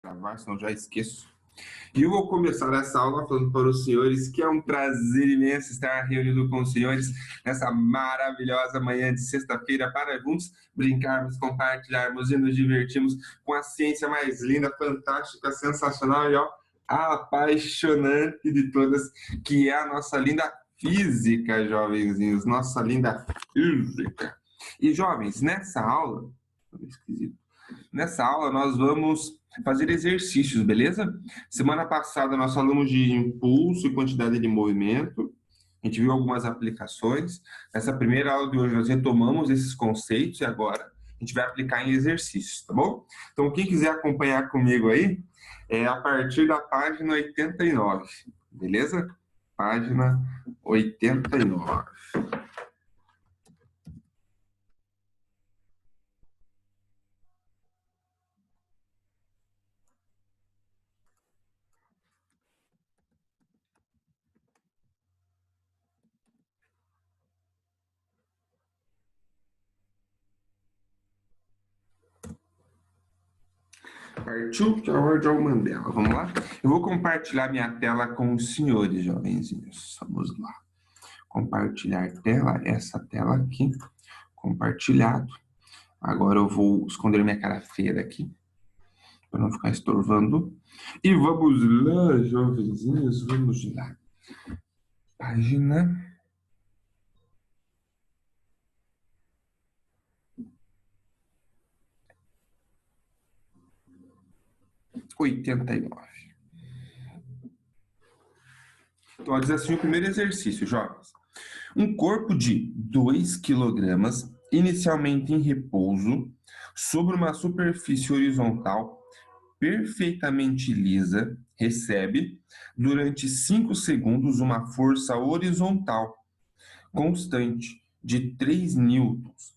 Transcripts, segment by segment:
Gravar, senão já esqueço. E eu vou começar essa aula falando para os senhores que é um prazer imenso estar reunido com os senhores nessa maravilhosa manhã de sexta-feira para juntos brincarmos, compartilharmos e nos divertirmos com a ciência mais linda, fantástica, sensacional e ó, apaixonante de todas, que é a nossa linda física, jovenzinhos, nossa linda física. E jovens, nessa aula nós vamos fazer exercícios, beleza? Semana passada nós falamos de impulso e quantidade de movimento. A gente viu algumas aplicações. Nessa primeira aula de hoje nós retomamos esses conceitos e agora a gente vai aplicar em exercícios, tá bom? Então quem quiser acompanhar comigo aí, é a partir da página 89, beleza? Página 89. Partiu George Mandela. Vamos lá? Eu vou compartilhar minha tela com os senhores, jovenzinhos. Vamos lá. Compartilhar tela, essa tela aqui. Compartilhado. Agora eu vou esconder minha cara feia aqui, para não ficar estorvando. E vamos lá, jovenzinhos, vamos lá. Página 89. Então, diz assim o primeiro exercício, jovens. Um corpo de 2 kg, inicialmente em repouso, sobre uma superfície horizontal perfeitamente lisa, recebe, durante 5 segundos, uma força horizontal constante de 3 newtons.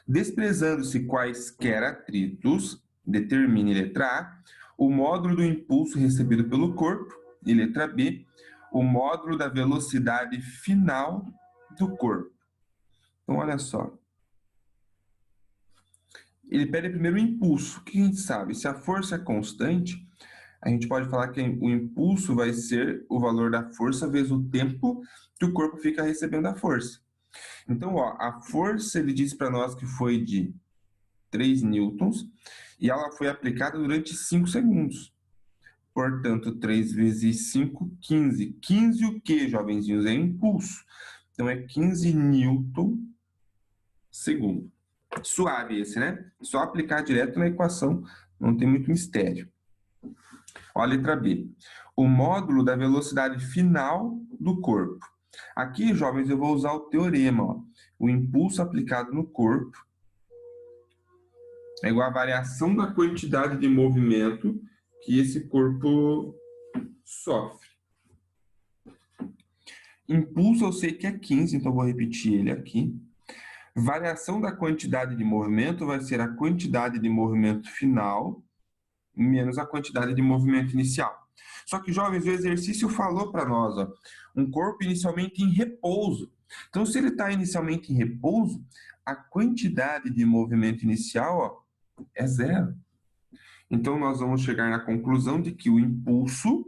Desprezando-se quaisquer atritos, determine, letra A, o módulo do impulso recebido pelo corpo, e letra B, o módulo da velocidade final do corpo. Então, olha só. Ele pede primeiro o impulso. O que a gente sabe? Se a força é constante, a gente pode falar que o impulso vai ser o valor da força vezes o tempo que o corpo fica recebendo a força. Então, ó, a força, ele diz para nós que foi de 3 newtons e ela foi aplicada durante 5 segundos. Portanto, 3 vezes 5, 15. 15 o quê, jovenzinhos? É impulso. Então, é 15 newton segundo. Suave esse, né? Só aplicar direto na equação, não tem muito mistério. Ó, a letra B. O módulo da velocidade final do corpo. Aqui, jovens, eu vou usar o teorema. Ó. O impulso aplicado no corpo é igual à variação da quantidade de movimento que esse corpo sofre. Impulso eu sei que é 15, então vou repetir ele aqui. Variação da quantidade de movimento vai ser a quantidade de movimento final menos a quantidade de movimento inicial. Só que, jovens, o exercício falou para nós, ó, um corpo inicialmente em repouso. Então, se ele está inicialmente em repouso, a quantidade de movimento inicial, ó, é zero. Então, nós vamos chegar na conclusão de que o impulso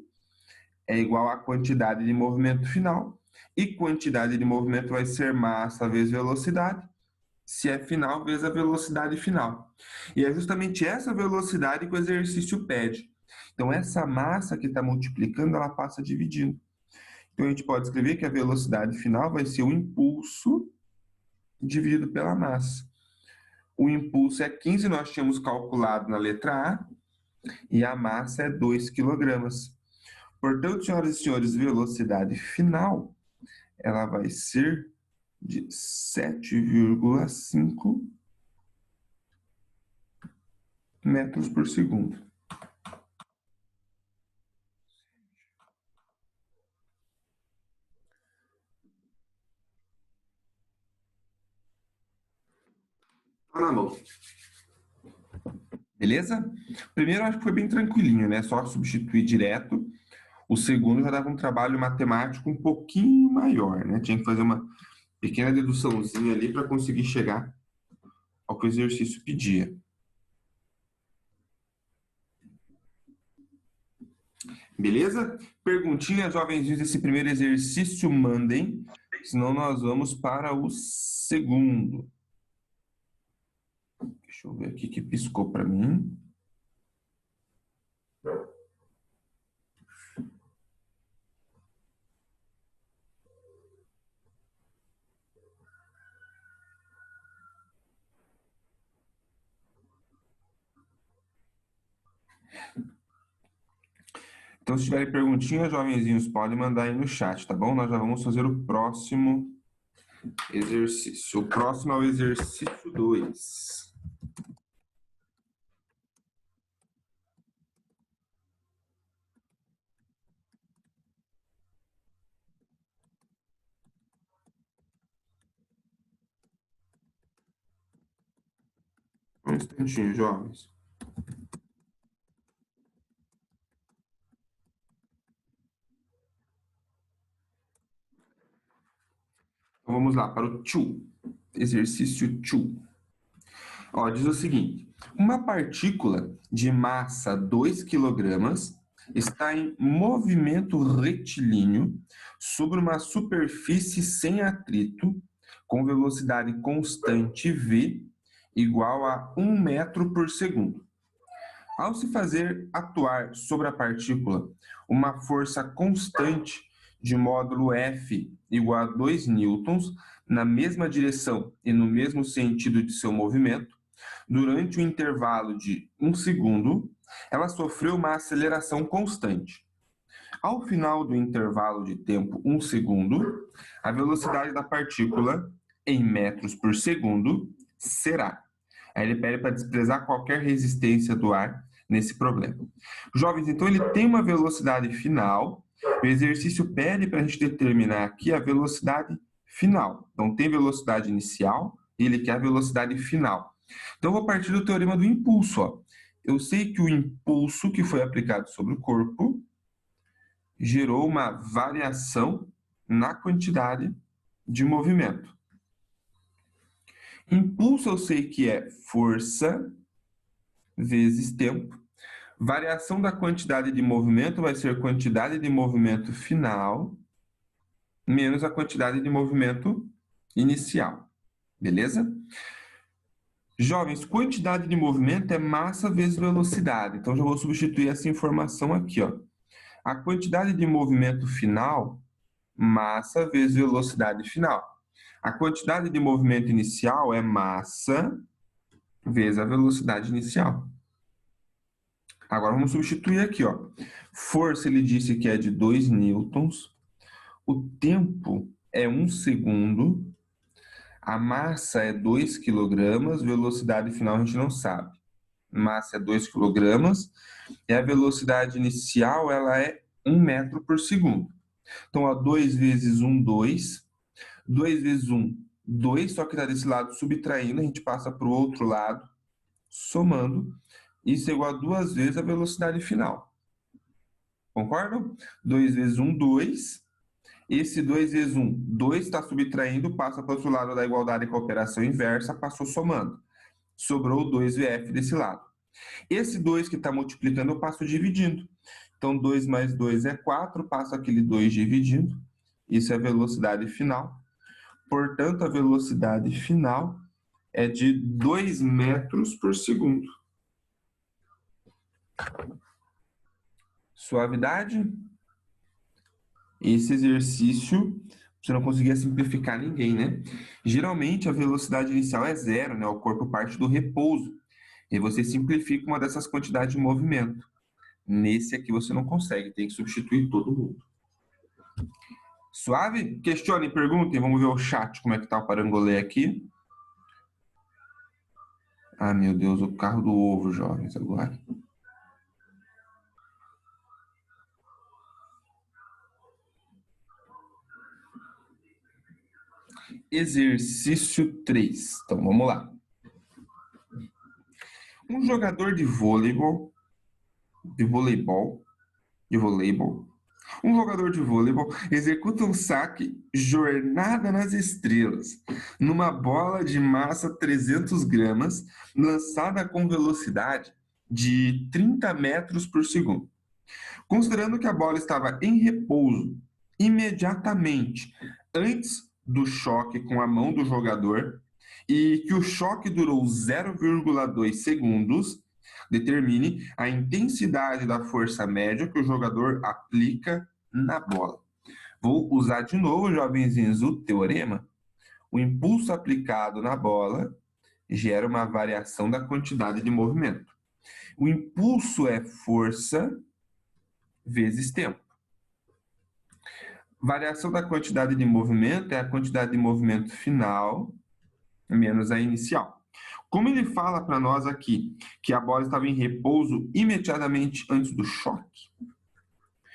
é igual à quantidade de movimento final. E quantidade de movimento vai ser massa vezes velocidade, se é final vezes a velocidade final. E é justamente essa velocidade que o exercício pede. Então, essa massa que está multiplicando, ela passa dividindo. Então, a gente pode escrever que a velocidade final vai ser o impulso dividido pela massa. O impulso é 15, nós tínhamos calculado na letra A, e a massa é 2 kg. Portanto, senhoras e senhores, velocidade final, ela vai ser de 7,5 metros por segundo. Tá na mão. Beleza? Primeiro, acho que foi bem tranquilinho, né? Só substituir direto. O segundo já dava um trabalho matemático um pouquinho maior, né? Tinha que fazer uma pequena deduçãozinha ali para conseguir chegar ao que o exercício pedia. Beleza? Perguntinhas, jovenzinhos, desse primeiro exercício, mandem, senão nós vamos para o segundo. Deixa eu ver aqui que piscou para mim. Então, se tiverem perguntinhas, jovenzinhos, podem mandar aí no chat, tá bom? Nós já vamos fazer o próximo exercício. O próximo é o exercício 2. Um instantinho, jovens. Então, vamos lá para o 2. Exercício 2. Ó, diz o seguinte: uma partícula de massa 2 kg está em movimento retilíneo sobre uma superfície sem atrito, com velocidade constante v igual a 1 metro por segundo. Ao se fazer atuar sobre a partícula uma força constante de módulo F igual a 2 newtons na mesma direção e no mesmo sentido de seu movimento, durante o intervalo de 1 segundo, ela sofreu uma aceleração constante. Ao final do intervalo de tempo 1 segundo, a velocidade da partícula em metros por segundo será. Aí ele pede para desprezar qualquer resistência do ar nesse problema. Jovens, então ele tem uma velocidade final. O exercício pede para a gente determinar aqui a velocidade final. Então tem velocidade inicial e ele quer a velocidade final. Então eu vou partir do teorema do impulso. Ó. Eu sei que o impulso que foi aplicado sobre o corpo gerou uma variação na quantidade de movimento. Impulso eu sei que é força vezes tempo. Variação da quantidade de movimento vai ser quantidade de movimento final menos a quantidade de movimento inicial. Beleza? Jovens, quantidade de movimento é massa vezes velocidade. Então, já vou substituir essa informação aqui, ó. A quantidade de movimento final, massa vezes velocidade final. A quantidade de movimento inicial é massa vezes a velocidade inicial. Agora vamos substituir aqui, ó. Força ele disse que é de 2 newtons. O tempo é 1 segundo. A massa é 2 quilogramas. Velocidade final a gente não sabe. Massa é 2 quilogramas. E a velocidade inicial ela é 1 metro por segundo. Então, ó, 2 vezes 1, 2. 2 vezes 1, 2. Só que está desse lado subtraindo. A gente passa para o outro lado, somando. Isso é igual a 2 vezes a velocidade final. Concordam? 2 vezes 1, 2. Esse 2 vezes 1, 2 está subtraindo, passa para o outro lado da igualdade com a operação inversa, passou somando. Sobrou o 2VF desse lado. Esse 2 que está multiplicando, eu passo dividindo. Então, 2 mais 2 é 4, passo aquele 2 dividindo. Isso é a velocidade final. Portanto, a velocidade final é de 2 metros por segundo. Suavidade. Esse exercício, você não conseguia simplificar ninguém, né? Geralmente, a velocidade inicial é zero, né? O corpo parte do repouso. E você simplifica uma dessas quantidades de movimento. Nesse aqui você não consegue, tem que substituir todo mundo. Suave? Questionem, perguntem, vamos ver o chat, como é que tá o parangolé aqui. Ah, meu Deus, o carro do ovo, jovens, agora. Exercício 3. Então, vamos lá. Um jogador de voleibol, um jogador de voleibol executa um saque jornada nas estrelas, numa bola de massa 300 gramas, lançada com velocidade de 30 metros por segundo. Considerando que a bola estava em repouso imediatamente antes do choque com a mão do jogador e que o choque durou 0,2 segundos, determine a intensidade da força média que o jogador aplica na bola. Vou usar de novo, jovenzinhos, o teorema. O impulso aplicado na bola gera uma variação da quantidade de movimento. O impulso é força vezes tempo. Variação da quantidade de movimento é a quantidade de movimento final menos a inicial. Como ele fala para nós aqui que a bola estava em repouso imediatamente antes do choque,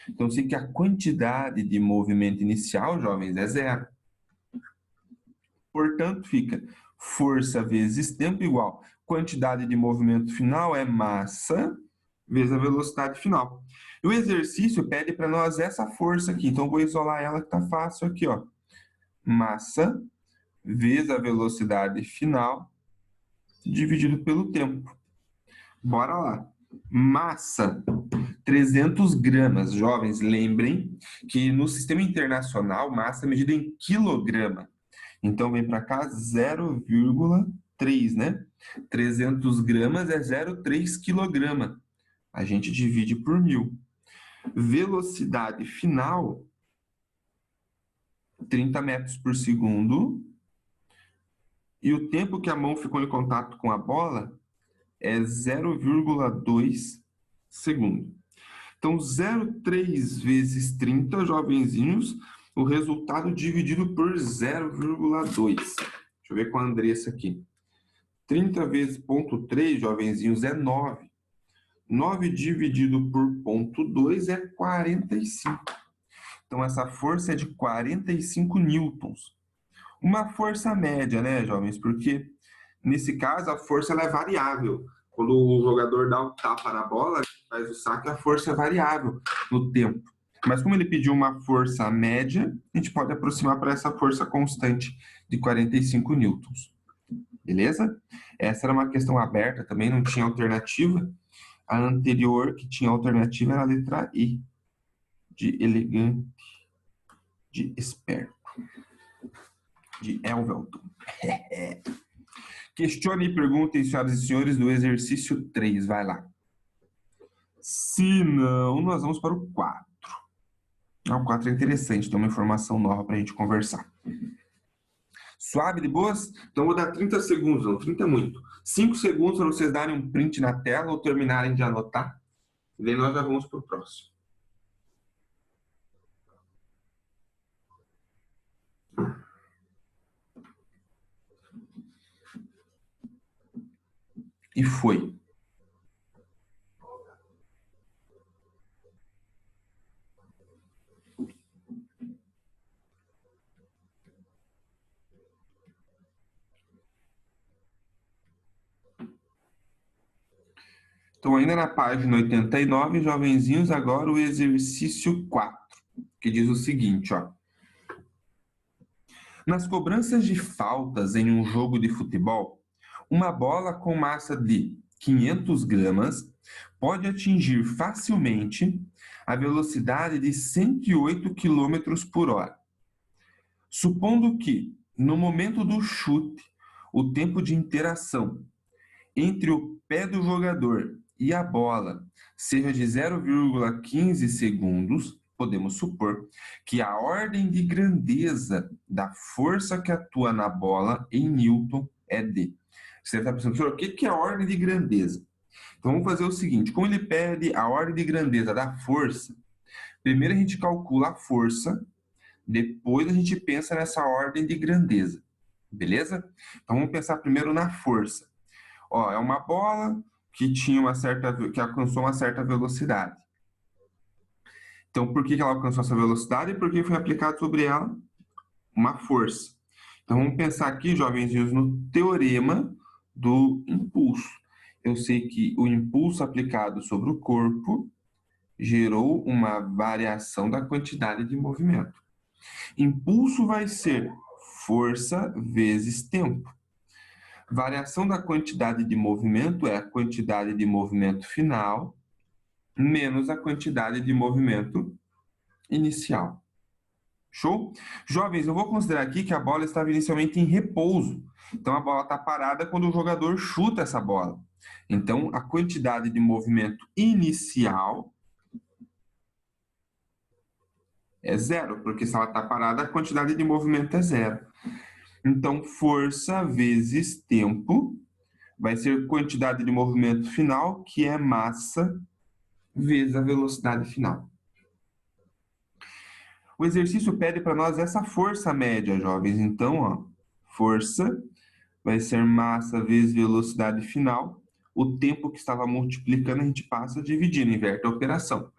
então sei que a quantidade de movimento inicial, jovens, é zero. Portanto, fica força vezes tempo igual quantidade de movimento final é massa vezes a velocidade final. E o exercício pede para nós essa força aqui, então vou isolar ela que está fácil aqui, ó. Massa vezes a velocidade final dividido pelo tempo. Bora lá. Massa, 300 gramas. Jovens, lembrem que no sistema internacional, massa é medida em quilograma. Então, vem para cá 0,3, né? 300 gramas é 0,3 quilograma. A gente divide por 1000. Velocidade final, 30 metros por segundo. E o tempo que a mão ficou em contato com a bola é 0,2 segundo. Então, 0,3 vezes 30, jovenzinhos, o resultado dividido por 0,2. Deixa eu ver com a Andressa aqui. 30 vezes 0,3, jovenzinhos, é 9. 9 dividido por 0,2 é 45. Então, essa força é de 45 newtons. Uma força média, né, jovens? Porque, nesse caso, a força ela é variável. Quando o jogador dá o tapa na bola, faz o saque, a força é variável no tempo. Mas como ele pediu uma força média, a gente pode aproximar para essa força constante de 45 newtons. Beleza? Essa era uma questão aberta também, não tinha alternativa. A anterior, que tinha alternativa, era a letra E, de elegante, de esperto, de Elvelton. Questione e perguntem, senhoras e senhores, do exercício 3. Vai lá. Se não, nós vamos para o 4. O 4 é interessante, tem uma informação nova para a gente conversar. Suave, de boas? Então, vou dar 30 segundos, não, 30 é muito. 5 segundos para vocês darem um print na tela ou terminarem de anotar. E daí nós já vamos para o próximo. E foi. Então, ainda na página 89, jovenzinhos, agora o exercício 4, que diz o seguinte, ó. Nas cobranças de faltas em um jogo de futebol, uma bola com massa de 500 gramas pode atingir facilmente a velocidade de 108 km por hora. Supondo que, no momento do chute, o tempo de interação entre o pé do jogador e a bola seja de 0,15 segundos, podemos supor que a ordem de grandeza da força que atua na bola em Newton é D. Você está pensando, professor, o que é a ordem de grandeza? Então vamos fazer o seguinte, como ele pede a ordem de grandeza da força, primeiro a gente calcula a força, depois a gente pensa nessa ordem de grandeza, beleza? Então vamos pensar primeiro na força. Ó, é uma bola que que alcançou uma certa velocidade. Então, por que ela alcançou essa velocidade? Porque foi aplicado sobre ela uma força. Então, vamos pensar aqui, jovenzinhos, no teorema do impulso. Eu sei que o impulso aplicado sobre o corpo gerou uma variação da quantidade de movimento. Impulso vai ser força vezes tempo. Variação da quantidade de movimento é a quantidade de movimento final menos a quantidade de movimento inicial. Show? Jovens, eu vou considerar aqui que a bola estava inicialmente em repouso. Então, a bola está parada quando o jogador chuta essa bola. Então, a quantidade de movimento inicial é zero, porque se ela está parada, a quantidade de movimento é zero. Então, força vezes tempo vai ser quantidade de movimento final, que é massa vezes a velocidade final. O exercício pede para nós essa força média, jovens. Então, ó, força vai ser massa vezes velocidade final. O tempo que estava multiplicando, a gente passa dividindo, inverte a operação.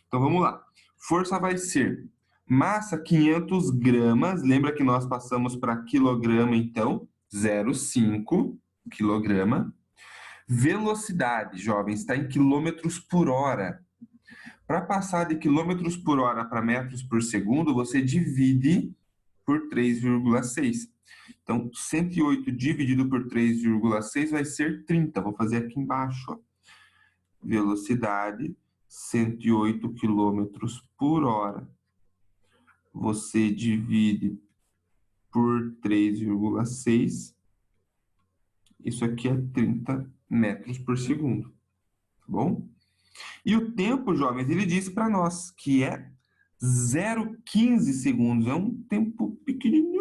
Então, vamos lá. Força vai ser massa 500 gramas. Lembra que nós passamos para quilograma, então, 0,5 quilograma. Velocidade, jovens, está em quilômetros por hora. Para passar de quilômetros por hora para metros por segundo, você divide por 3,6. Então, 108 dividido por 3,6 vai ser 30. Vou fazer aqui embaixo. Ó. Velocidade, 108 quilômetros por hora. Você divide por 3,6. Isso aqui é 30 metros por segundo. Tá bom? E o tempo, jovens, ele disse para nós que é 0,15 segundos. É um tempo pequenininho.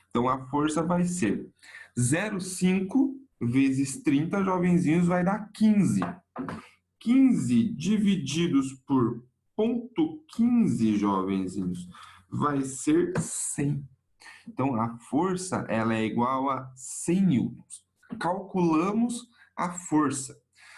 Então, a força vai ser 0,5 vezes 30, jovenzinhos, vai dar 15. 15 divididos por 0,15, jovenzinhos, vai ser 100. Então, a força ela é igual a 100 newtons. Calculamos a força.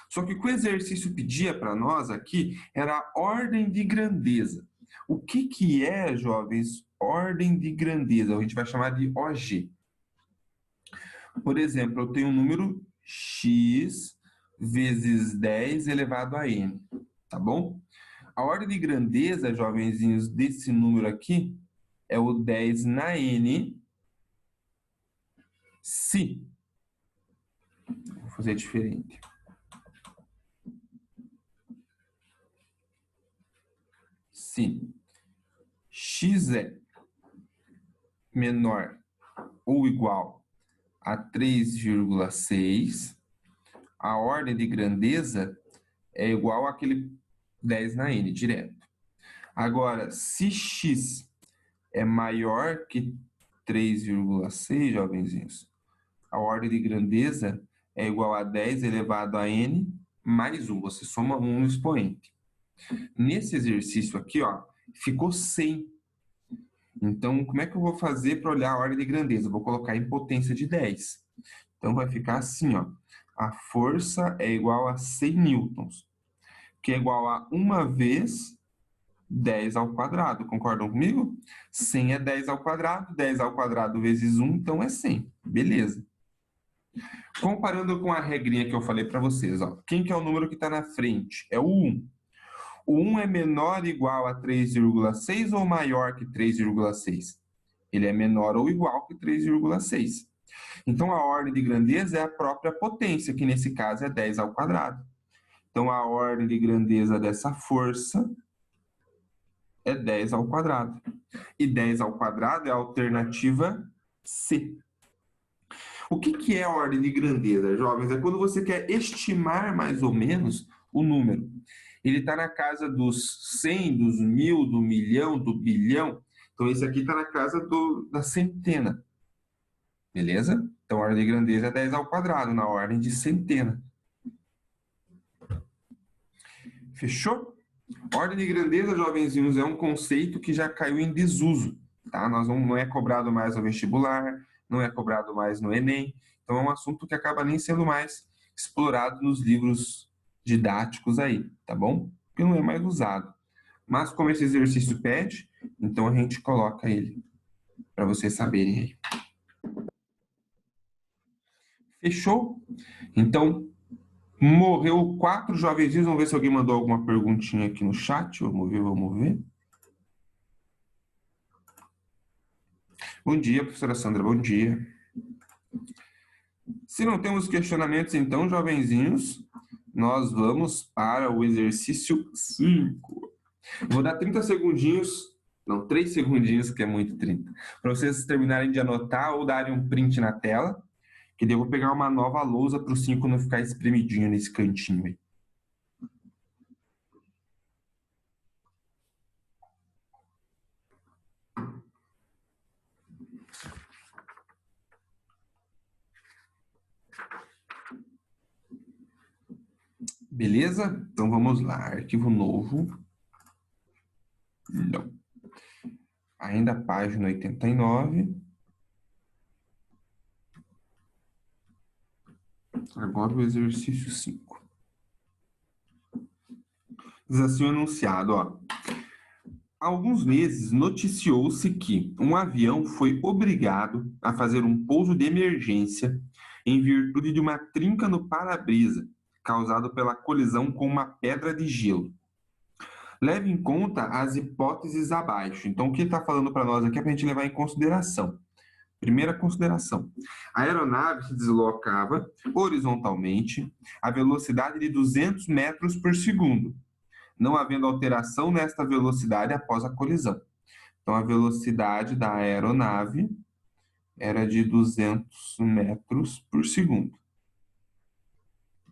Só que o que o exercício pedia para nós aqui era a ordem de grandeza. O que é, jovens, ordem de grandeza? A gente vai chamar de OG. Por exemplo, eu tenho um número x vezes 10 elevado a n, tá bom? A ordem de grandeza, jovenzinhos, desse número aqui é o 10 na n se. Vou fazer diferente. Se x é menor ou igual a 3,6, a ordem de grandeza é igual àquele 10 na n, direto. Agora, se x é maior que 3,6, jovenzinhos, a ordem de grandeza é igual a 10 elevado a n mais 1. Você soma 1 no expoente. Nesse exercício aqui, ó, ficou 100. Então, como é que eu vou fazer para olhar a ordem de grandeza? Eu vou colocar em potência de 10. Então, vai ficar assim, ó. A força é igual a 100 newtons, que é igual a 1 vez 10 ao quadrado. Concordam comigo? 100 é 10 ao quadrado, 10 ao quadrado vezes 1, então é 100. Beleza. Comparando com a regrinha que eu falei para vocês, ó. Quem que é o número que está na frente? É o 1. O 1 é menor ou igual a 3,6 ou maior que 3,6? Ele é menor ou igual que 3,6. Então, a ordem de grandeza é a própria potência, que nesse caso é 10 ao quadrado. Então, a ordem de grandeza dessa força é 10 ao quadrado. E 10 ao quadrado é a alternativa C. O que é a ordem de grandeza, jovens? É quando você quer estimar mais ou menos o número. Ele está na casa dos 100, dos 1000, do milhão, do bilhão. Então, esse aqui está na casa da centena. Beleza? Então, a ordem de grandeza é 10 ao quadrado, na ordem de centena. Fechou? Ordem de grandeza, jovenzinhos, é um conceito que já caiu em desuso. Tá? Não é cobrado mais no vestibular, não é cobrado mais no Enem. Então, é um assunto que acaba nem sendo mais explorado nos livros didáticos aí, tá bom? Porque não é mais usado. Mas, como esse exercício pede, então a gente coloca ele para vocês saberem aí. Fechou? Então, morreu 4 jovenzinhos. Vamos ver se alguém mandou alguma perguntinha aqui no chat. Vamos ver, vamos ver. Bom dia, professora Sandra, bom dia. Se não temos questionamentos, então, jovenzinhos, nós vamos para o exercício 5. Vou dar 30 segundinhos, não, 3 segundinhos, que é muito 30, para vocês terminarem de anotar ou darem um print na tela, que daí eu vou pegar uma nova lousa para o 5 não ficar espremidinho nesse cantinho aí. Beleza? Então vamos lá. Arquivo novo. Não. Ainda página 89. Agora o exercício 5. Diz assim o enunciado, ó. Há alguns meses noticiou-se que um avião foi obrigado a fazer um pouso de emergência em virtude de uma trinca no para-brisa, causado pela colisão com uma pedra de gelo. Leve em conta as hipóteses abaixo. Então, o que ele está falando para nós aqui é para a gente levar em consideração. Primeira consideração: a aeronave se deslocava horizontalmente a velocidade de 200 metros por segundo, não havendo alteração nesta velocidade após a colisão. Então, a velocidade da aeronave era de 200 metros por segundo.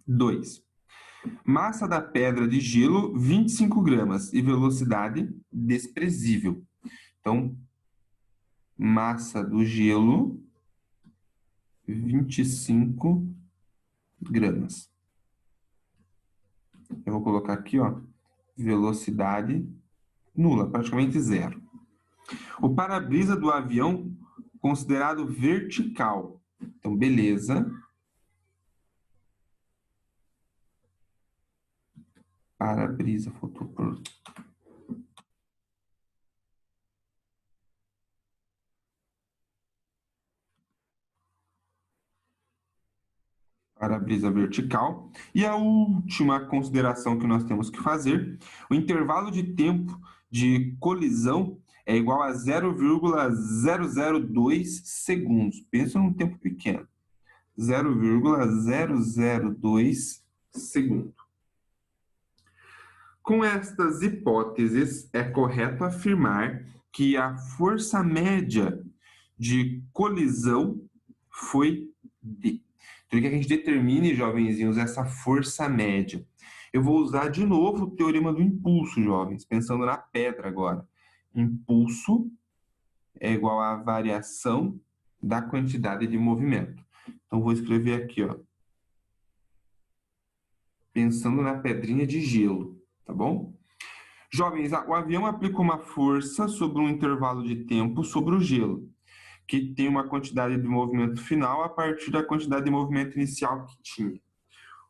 2. Massa da pedra de gelo, 25 gramas e velocidade desprezível. Então, massa do gelo, 25 gramas. Eu vou colocar aqui, ó, velocidade nula, praticamente zero. O para-brisa do avião considerado vertical. Então, beleza. Para-brisa, fotoporto. Para-brisa vertical. E a última consideração que nós temos que fazer, o intervalo de tempo de colisão é igual a 0,002 segundos. Pensa num tempo pequeno. 0,002 segundos. Com estas hipóteses, é correto afirmar que a força média de colisão foi D. Então, ele quer que a gente determine, jovenzinhos, essa força média. Eu vou usar de novo o teorema do impulso, jovens, pensando na pedra agora. Impulso é igual à variação da quantidade de movimento. Então, vou escrever aqui, ó, pensando na pedrinha de gelo, tá bom? Jovens, o avião aplica uma força sobre um intervalo de tempo sobre o gelo, que tem uma quantidade de movimento final a partir da quantidade de movimento inicial que tinha.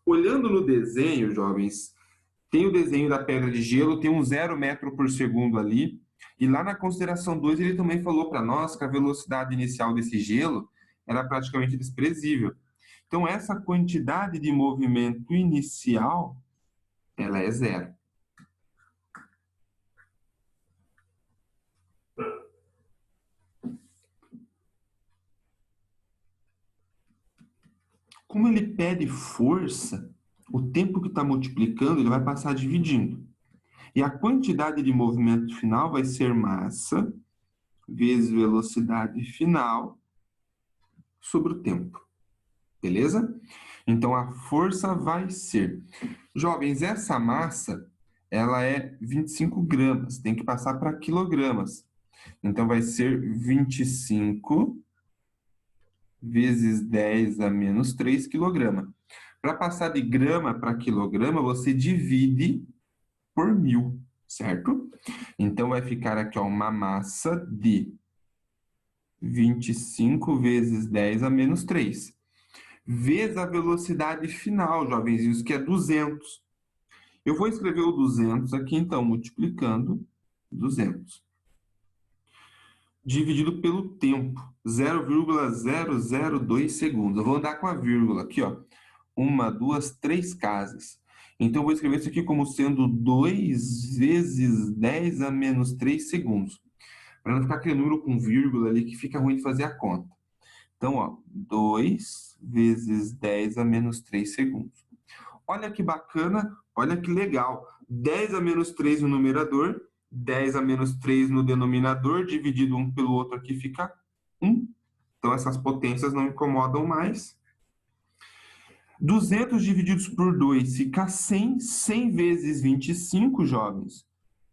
Olhando no desenho, jovens, tem o desenho da pedra de gelo, tem um 0 metro por segundo ali, e lá na consideração 2 ele também falou para nós que a velocidade inicial desse gelo era praticamente desprezível. Então, essa quantidade de movimento inicial, ela é zero. Como ele pede força, o tempo que está multiplicando, ele vai passar dividindo. E a quantidade de movimento final vai ser massa vezes velocidade final sobre o tempo. Beleza? Então, a força vai ser... Jovens, essa massa, ela é 25 gramas. Tem que passar para quilogramas. Então, vai ser 25 vezes 10 a menos 3 quilogramas. Para passar de grama para quilograma, você divide por 1.000, certo? Então, vai ficar aqui, ó, uma massa de 25 vezes 10 a menos 3. Vezes a velocidade final, jovenzinhos, que é 200. Eu vou escrever o 200 aqui, então, multiplicando 200. Dividido pelo tempo, 0,002 segundos. Eu vou andar com a vírgula aqui, ó. 1, 2, 3 casas. Então, eu vou escrever isso aqui como sendo 2 vezes 10 a menos 3 segundos. Para não ficar aquele número com vírgula ali que fica ruim de fazer a conta. Então, ó, 2 vezes 10 a menos 3 segundos. Olha que bacana, olha que legal. 10 a menos 3 no numerador, 10 a menos 3 no denominador, dividido um pelo outro aqui fica 1. Então, essas potências não incomodam mais. 200 divididos por 2 fica 100. 100 vezes 25, jovens,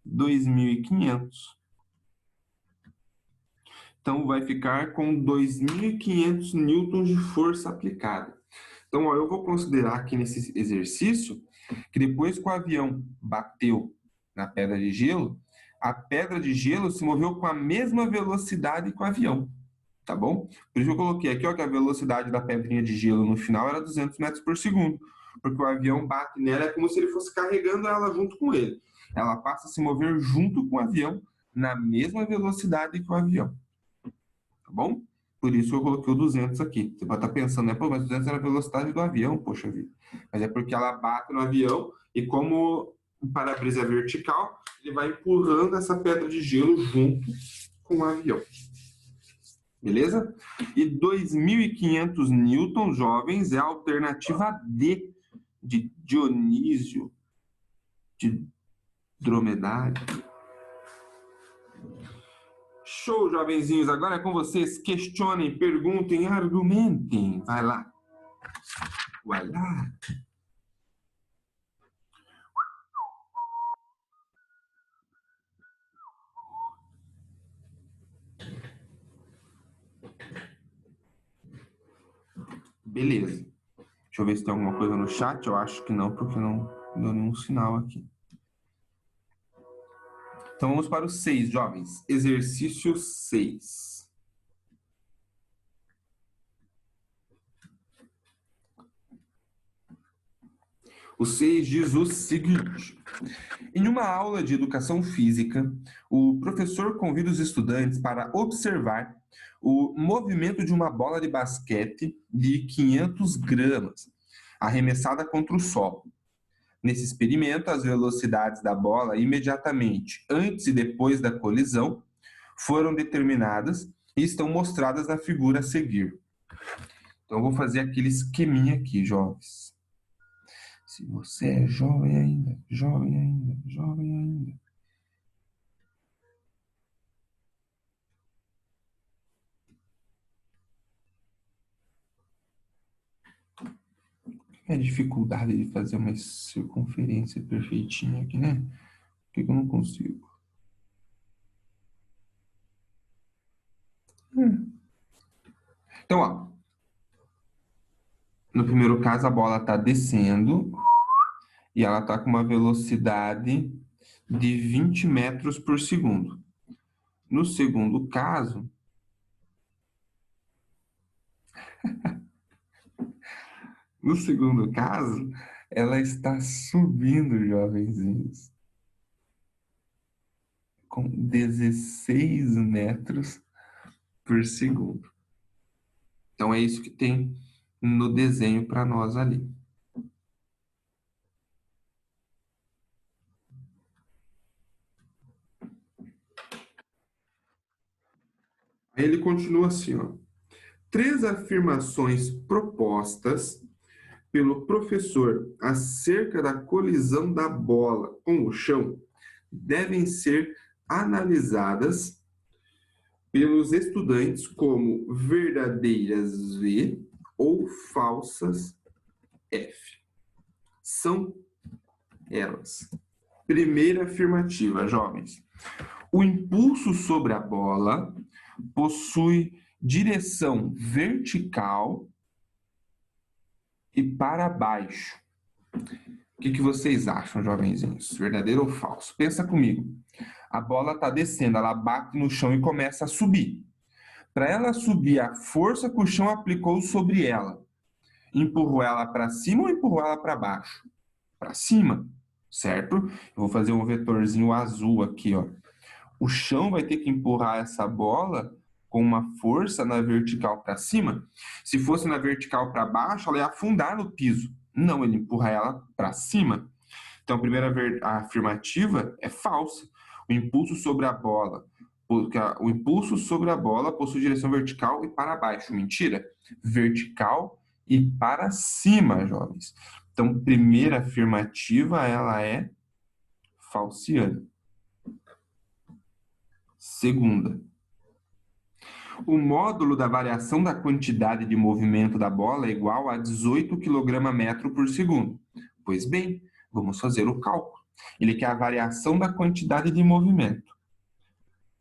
2.500. Então, vai ficar com 2.500 newtons de força aplicada. Então, ó, eu vou considerar aqui nesse exercício que depois que o avião bateu na pedra de gelo, a pedra de gelo se moveu com a mesma velocidade que o avião, tá bom? Por isso eu coloquei aqui, ó, que a velocidade da pedrinha de gelo no final era 200 metros por segundo, porque o avião bate nela, é como se ele fosse carregando ela junto com ele. Ela passa a se mover junto com o avião, na mesma velocidade que o avião, tá bom? Por isso eu coloquei o 200 aqui. Você pode estar pensando, né? Pô, mas 200 era a velocidade do avião, poxa vida. Mas é porque ela bate no avião e como o para-brisa é vertical, ele vai empurrando essa pedra de gelo junto com o avião. Beleza? E 2.500 newtons, jovens, é a alternativa D de Dionísio, de dromedário. Show, jovenzinhos. Agora é com vocês. Questionem, perguntem, argumentem. Vai lá. Vai lá. Beleza. Deixa eu ver se tem alguma coisa no chat. Eu acho que não, porque não deu nenhum sinal aqui. Então vamos para o 6, jovens. Exercício 6. O 6 diz o seguinte: em uma aula de educação física, o professor convida os estudantes para observar o movimento de uma bola de basquete de 500 gramas, arremessada contra o solo. Nesse experimento, as velocidades da bola imediatamente antes e depois da colisão foram determinadas e estão mostradas na figura a seguir. Então, eu vou fazer aquele esqueminha aqui, jovens. Se você é jovem ainda, jovem ainda, jovem ainda. É a dificuldade de fazer uma circunferência perfeitinha aqui, né? Por que eu não consigo? Então, ó. No primeiro caso, a bola está descendo e ela está com uma velocidade de 20 metros por segundo. No segundo caso, ela está subindo, jovenzinhos, com 16 metros por segundo. Então é isso que tem no desenho para nós ali. Aí ele continua assim, ó. 3 afirmações propostas pelo professor acerca da colisão da bola com o chão devem ser analisadas pelos estudantes como verdadeiras V ou falsas F. São elas. Primeira afirmativa, jovens. O impulso sobre a bola possui direção vertical e para baixo. O que vocês acham, jovenzinhos? Verdadeiro ou falso? Pensa comigo. A bola está descendo, ela bate no chão e começa a subir. Para ela subir, a força que o chão aplicou sobre ela, empurrou ela para cima ou empurrou ela para baixo? Para cima, certo? Eu vou fazer um vetorzinho azul aqui, ó. O chão vai ter que empurrar essa bola com uma força na vertical para cima. Se fosse na vertical para baixo, ela ia afundar no piso. Não, ele empurra ela para cima. Então, a primeira afirmativa é falsa. O impulso sobre a bola, o impulso sobre a bola possui direção vertical e para baixo. Mentira. Vertical e para cima, jovens. Então, primeira afirmativa, ela é falciane. Segunda. O módulo da variação da quantidade de movimento da bola é igual a 18 kg/m por segundo. Pois bem, vamos fazer o cálculo. Ele quer a variação da quantidade de movimento.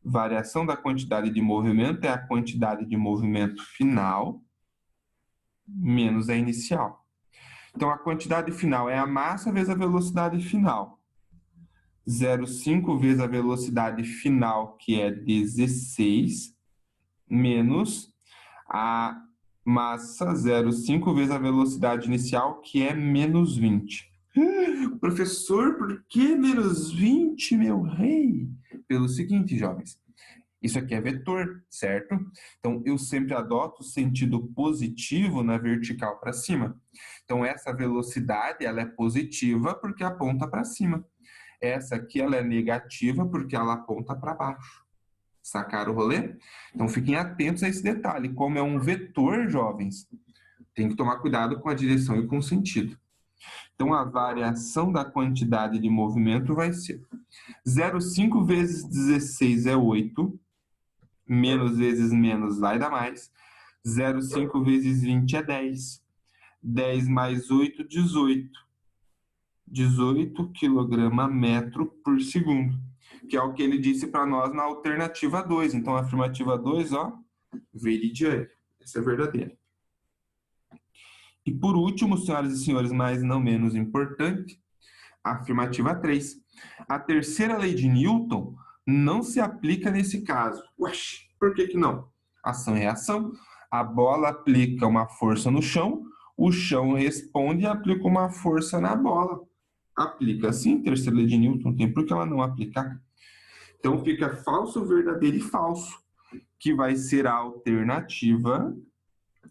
Variação da quantidade de movimento é a quantidade de movimento final menos a inicial. Então, a quantidade final é a massa vezes a velocidade final. 0,5 vezes a velocidade final, que é 16, menos a massa 0,5 vezes a velocidade inicial, que é menos 20. Professor, por que menos 20, meu rei? Pelo seguinte, jovens, isso aqui é vetor, certo? Então, eu sempre adoto o sentido positivo na vertical para cima. Então, essa velocidade, ela é positiva porque aponta para cima. Essa aqui, ela é negativa porque ela aponta para baixo. Sacaram o rolê? Então, fiquem atentos a esse detalhe. Como é um vetor, jovens, tem que tomar cuidado com a direção e com o sentido. Então, a variação da quantidade de movimento vai ser 0,5 vezes 16 é 8, menos vezes menos vai dar mais. 0,5 vezes 20 é 10. 10 mais 8, 18. 18 kg/m por segundo, que é o que ele disse para nós na alternativa 2. Então, a afirmativa 2, ó, veridiana. Essa é verdadeira. E por último, senhoras e senhores, mas não menos importante, a afirmativa 3. A terceira lei de Newton não se aplica nesse caso. Uax, por que que não? Ação e reação. A bola aplica uma força no chão, o chão responde e aplica uma força na bola. Aplica sim, terceira lei de Newton, tem por que ela não aplicar? Então fica falso, verdadeiro e falso, que vai ser a alternativa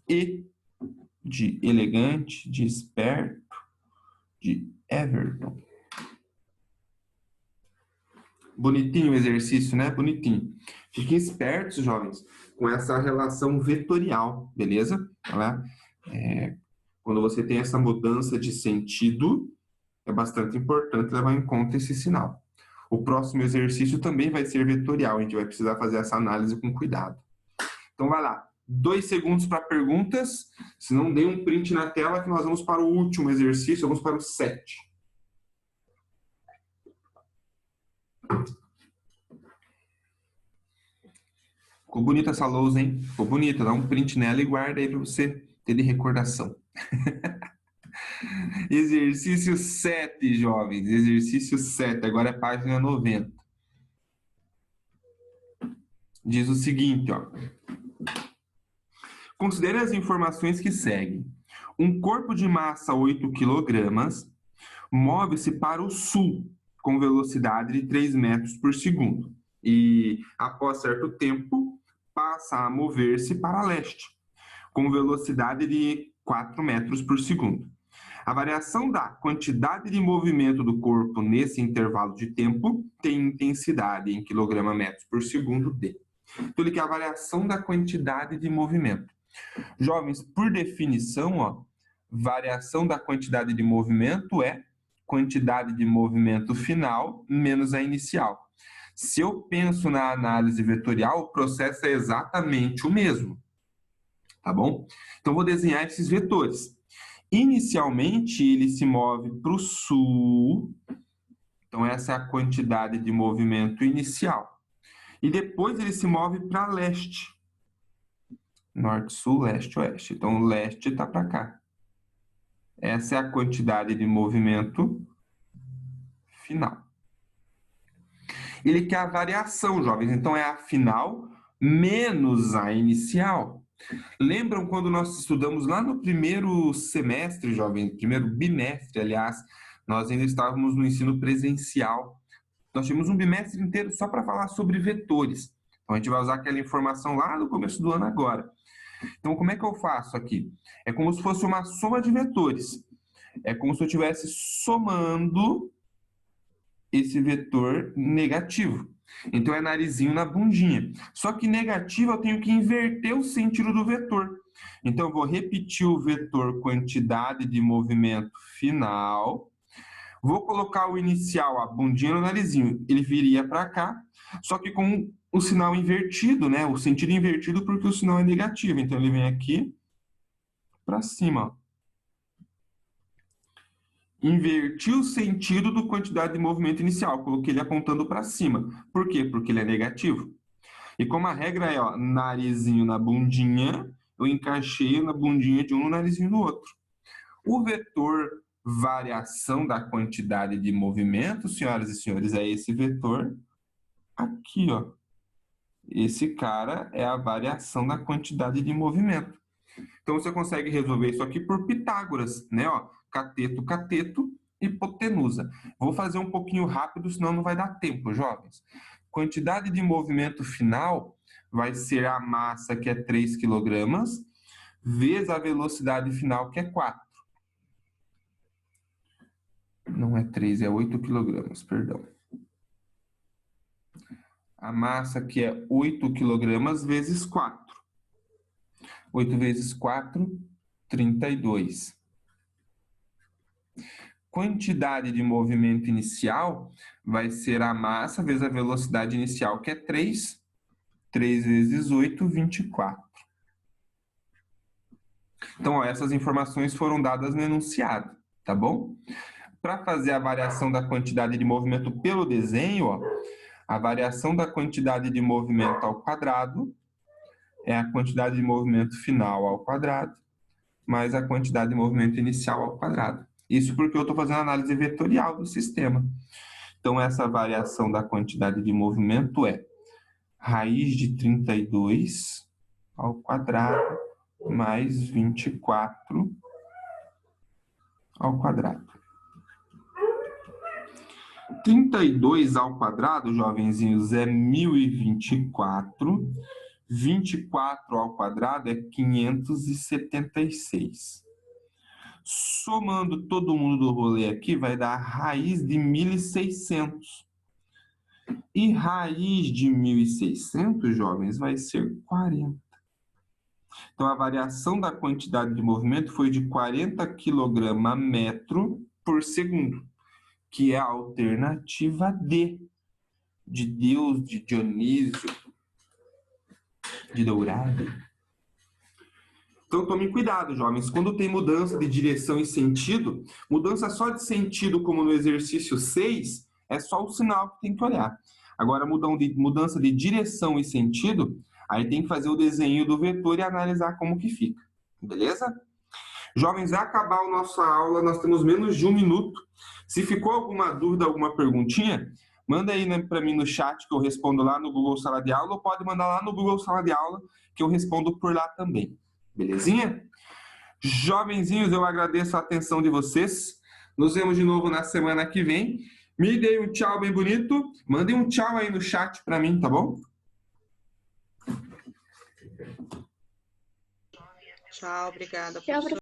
E, de elegante, de esperto, de Everton. Bonitinho o exercício, né? Bonitinho. Fiquem espertos, jovens, com essa relação vetorial, beleza? Quando você tem essa mudança de sentido, é bastante importante levar em conta esse sinal. O próximo exercício também vai ser vetorial, a gente vai precisar fazer essa análise com cuidado. Então vai lá, 2 segundos para perguntas, se não dê um print na tela que nós vamos para o último exercício, vamos para o 7. Ficou bonita essa lousa, hein? Ficou bonita, dá um print nela e guarda aí para você ter de recordação. Exercício 7, jovens. Exercício 7, agora é página 90. Diz o seguinte, ó. Considere as informações que seguem. Um corpo de massa 8 kg move-se para o sul com velocidade de 3 metros por segundo e, após certo tempo, passa a mover-se para leste com velocidade de 4 metros por segundo. A variação da quantidade de movimento do corpo nesse intervalo de tempo tem intensidade em quilograma-metros por segundo de. Então, ele quer a variação da quantidade de movimento. Jovens, por definição, ó, variação da quantidade de movimento é quantidade de movimento final menos a inicial. Se eu penso na análise vetorial, o processo é exatamente o mesmo. Tá bom? Então, vou desenhar esses vetores. Inicialmente, ele se move para o sul. Então, essa é a quantidade de movimento inicial. E depois ele se move para leste. Norte, sul, leste, oeste. Então, o leste está para cá. Essa é a quantidade de movimento final. Ele quer a variação, jovens. Então, é a final menos a inicial. Lembram quando nós estudamos lá no primeiro semestre, jovens? Primeiro bimestre, aliás, nós ainda estávamos no ensino presencial. Nós tínhamos um bimestre inteiro só para falar sobre vetores. Então, a gente vai usar aquela informação lá no começo do ano agora. Então, como é que eu faço aqui? É como se fosse uma soma de vetores. É como se eu estivesse somando esse vetor negativo. Então, é narizinho na bundinha. Só que negativo eu tenho que inverter o sentido do vetor. Então, eu vou repetir o vetor quantidade de movimento final. Vou colocar o inicial, a bundinha no narizinho. Ele viria para cá, só que com o sinal invertido, né? O sentido invertido porque o sinal é negativo. Então, ele vem aqui para cima, ó. Inverti o sentido do quantidade de movimento inicial. Coloquei ele apontando para cima. Por quê? Porque ele é negativo. E como a regra é, ó, narizinho na bundinha, eu encaixei na bundinha de um no narizinho do outro. O vetor variação da quantidade de movimento, senhoras e senhores, é esse vetor aqui, ó. Esse cara é a variação da quantidade de movimento. Então, você consegue resolver isso aqui por Pitágoras, né? Ó, cateto, cateto, hipotenusa. Vou fazer um pouquinho rápido, senão não vai dar tempo, jovens. Quantidade de movimento final vai ser a massa, que é 3 kg, vezes a velocidade final, que é 4. Não é 3, é 8 kg, perdão. A massa, que é 8 kg, vezes 4. 8 vezes 4, 32. Quantidade de movimento inicial vai ser a massa vezes a velocidade inicial, que é 3. 3 vezes 8, 24. Então, ó, essas informações foram dadas no enunciado, tá bom? Para fazer a variação da quantidade de movimento pelo desenho, ó, a variação da quantidade de movimento ao quadrado é a quantidade de movimento final ao quadrado, mais a quantidade de movimento inicial ao quadrado. Isso porque eu estou fazendo análise vetorial do sistema. Então, essa variação da quantidade de movimento é raiz de 32 ao quadrado mais 24 ao quadrado. 32 ao quadrado, jovenzinhos, é 1024. 24 ao quadrado é 576. Somando todo mundo do rolê aqui, vai dar raiz de 1.600. E raiz de 1.600, jovens, vai ser 40. Então, a variação da quantidade de movimento foi de 40 kg/metro por segundo, que é a alternativa D, de Deus, de Dionísio, de Dourado. Então, tomem cuidado, jovens. Quando tem mudança de direção e sentido, mudança só de sentido, como no exercício 6, é só o sinal que tem que olhar. Agora, mudança de direção e sentido, aí tem que fazer o desenho do vetor e analisar como que fica. Beleza? Jovens, vai acabar a nossa aula, nós temos menos de 1 minuto. Se ficou alguma dúvida, alguma perguntinha, manda aí, né, para mim no chat, que eu respondo lá no Google Sala de Aula, ou pode mandar lá no Google Sala de Aula, que eu respondo por lá também. Belezinha? Jovenzinhos, eu agradeço a atenção de vocês. Nos vemos de novo na semana que vem. Me dê um tchau bem bonito. Mandem um tchau aí no chat para mim, tá bom? Tchau, obrigada, professor.